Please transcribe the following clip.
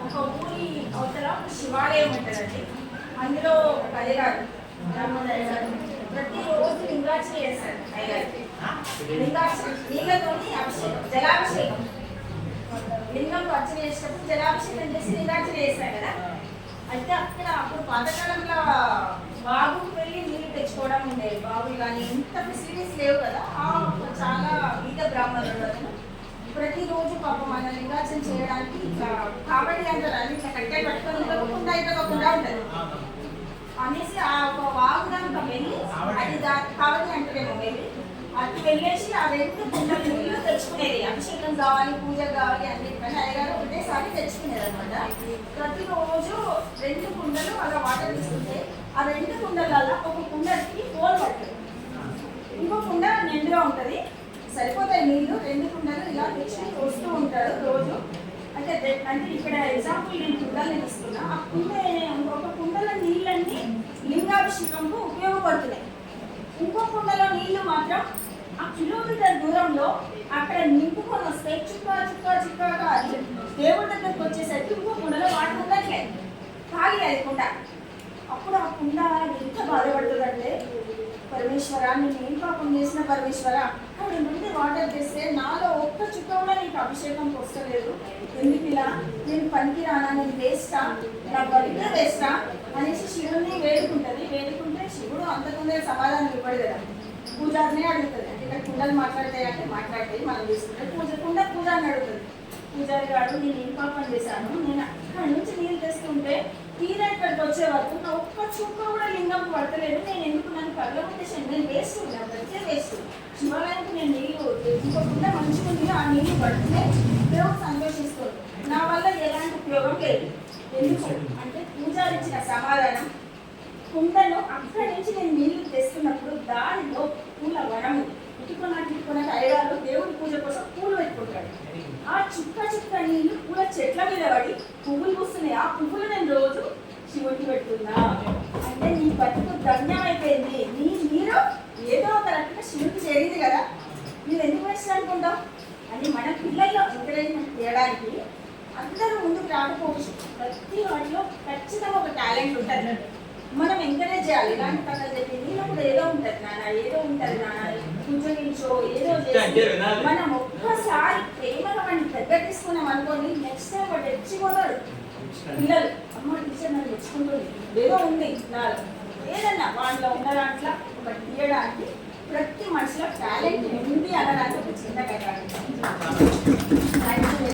ఒక ఊరి అవతల శివాలయం ఉంటుందండి. అందులో అయ్యగారు రామోదర్ అయ్యగారు ప్రతిరోజు లింగార్చన చేస్తారు. అయ్యగారికి లింగార్చన నీళ్ళతోని అభిషేకం, జలాభిషేకం. లింగం అర్చన చేసినప్పుడు జలాభిషేకం చేసి లింగార్చన చేస్తారు కదా. అయితే అక్కడ అప్పుడు పాతకాలంలో బాబుకు వెళ్ళి నీళ్ళు తెచ్చుకోవడం ఉండేది. బాబులు కానీ ఇంత ఫెసిలిటీస్ లేవు కదా. చాలా బీద బ్రాహ్మణులు అతను ప్రతిరోజు పాపం మన లింగార్చన చేయడానికి ఇట్లా కాబట్టి అంటారు అది ఇట్లా కట్టే పట్టుకొని ఇవ్వకుండా ఇవ్వకుండా ఉంటుంది అనేసి ఆ ఒక వాగుదాంక వెళ్ళి అది కాబట్టి అంటారేమో వెళ్ళి అది వెళ్ళేసి ఆ 2 కుండలు నీళ్ళు తెచ్చుకునేది. అభిషేకం కావాలి, పూజ కావాలి అన్నిటికని అయ్యగారు ఒకటేసారి తెచ్చుకునేది అనమాట. ప్రతిరోజు 2 కుండలు అలా వాటర్ తీసుకుంటే ఆ 2 కుండలలో ఒక కుండకి హోల్ పడుతుంది, ఇంకో కుండ నిండుగా ఉంటుంది. సరిపోతాయి నీళ్ళు. 2 కుండలు ఇలా తెచ్చి వస్తూ ఉంటారు రోజు. అంటే ఇక్కడ ఎగ్జాంపుల్ నేను కుండల్ని తీసుకున్నా. ఆ కుండ ఒక కుండలో నీళ్ళన్నీ లింగాభిషేకంకు ఉపయోగపడుతున్నాయి. ఇంకో కుండలో నీళ్లు మాత్రం ఆ కిలోమీటర్ దూరంలో అక్కడ నింపుకొని వస్తే చుక్కగా అది దేవుడి దగ్గరకు వచ్చేసరికి ఇంకో కుండలో వాటర్ ఉండట్లేదు, ఖాళీ అది కుండ. అప్పుడు ఆ కుండ ఎంత బాధపడుతుందంటే, పరమేశ్వర నేను ఏం పాపం చేసిన పరమేశ్వర, అక్కడ నుండి వాటర్ తెస్తే నాలో ఒక్క చుక్క కూడా నీకు అభిషేకంకి వస్తలేదు, ఎందుకు ఇలా, నేను పనికి రానా, నేను వేస్టా, నా బలిగా వేస్టా అనేసి శివుడిని వేడుకుంటుంది. వేడుకుంటే శివుడు అంతకుందే సమాధానం ఇవ్వడు కదా, పూజారినే అడుగుతుంది. అంటే ఇక్కడ కుండలు మాట్లాడతాయంటే మాట్లాడతాయి, మనం తీసుకుంటే పూజ అని అడుగుతుంది. పూజారి గారు నేను ఏం పాపం చేశాను, నేను అక్కడి నుంచి నీళ్ళు తెస్తుంటే తీరా ఇక్కడికి వచ్చే వరకు నా ఒక్క చుక్క కూడా లింగం పడతలేదు, నేను ఎందుకు నన్ను కళ్ళ ఉద్దేశం, నేను వేస్ట్, నా ప్రతి వేస్ట్, శివాలయానికి నేను నీళ్ళు తెచ్చుకోకుండా మంచిగా నీళ్ళు ఆ నీళ్ళు పడితే దేవుడు సంతోషిస్తుంది, నా వల్ల ఎలాంటి ఉపయోగం లేదు. ఎందుకు అంటే పూజారి ఇచ్చిన సమాధానం, కుండలో అక్కడి నుంచి నేను నీళ్లు తెస్తున్నప్పుడు దానిలో పూల వనము ఇటుకున్న అయ్యగారు దేవుడి పూజ కోసం పూలు పెట్టుకుంటాడు. ఆ చుక్క నీళ్లు పూల చెట్ల మీద పడి పువ్వులు పూస్తున్నాయి. ఆ పువ్వులు నేను రోజు శివుడికి పెడుతున్నా అంటే నీ బతుకు ధన్యమైపోయింది. నీ నీరు ఏదో ఒక రకంగా శివుడికి చేరింది కదా, నువ్వు ఎందుకు వేస్ట్ అనుకుంటావు అని మన పిల్లల్లో ఎంకరేజ్మెంట్ చేయడానికి అందరూ ముందుకు రాకపోవచ్చు. ప్రతి వాటిలో ఖచ్చితంగా ఒక టాలెంట్ ఉంటుంది, మనం ఎంకరేజ్ చేయాలి. ఇలాంటి కథలు చెప్పి నీళ్ళప్పుడు ఏదో ఉంటుంది నాన్న ఉద్యోగించో ఏదో చేసి మనం ఒక్కసారి ప్రేమగా మనం దగ్గర తీసుకున్నాం అనుకోని నెక్స్ట్ టైం వాడు తెచ్చిపోతాడు. పిల్లలు అమ్మ టీచర్ నన్ను తెచ్చుకుంటుంది, ఏదో ఉంది నాలో, ఏదన్నా వాళ్ళలో ఉన్న దాంట్లో ఒకటి తీయడానికి ప్రతి మనిషిలో టాలెంట్ ఉంది అనడానికి ఒక చిన్న కథ.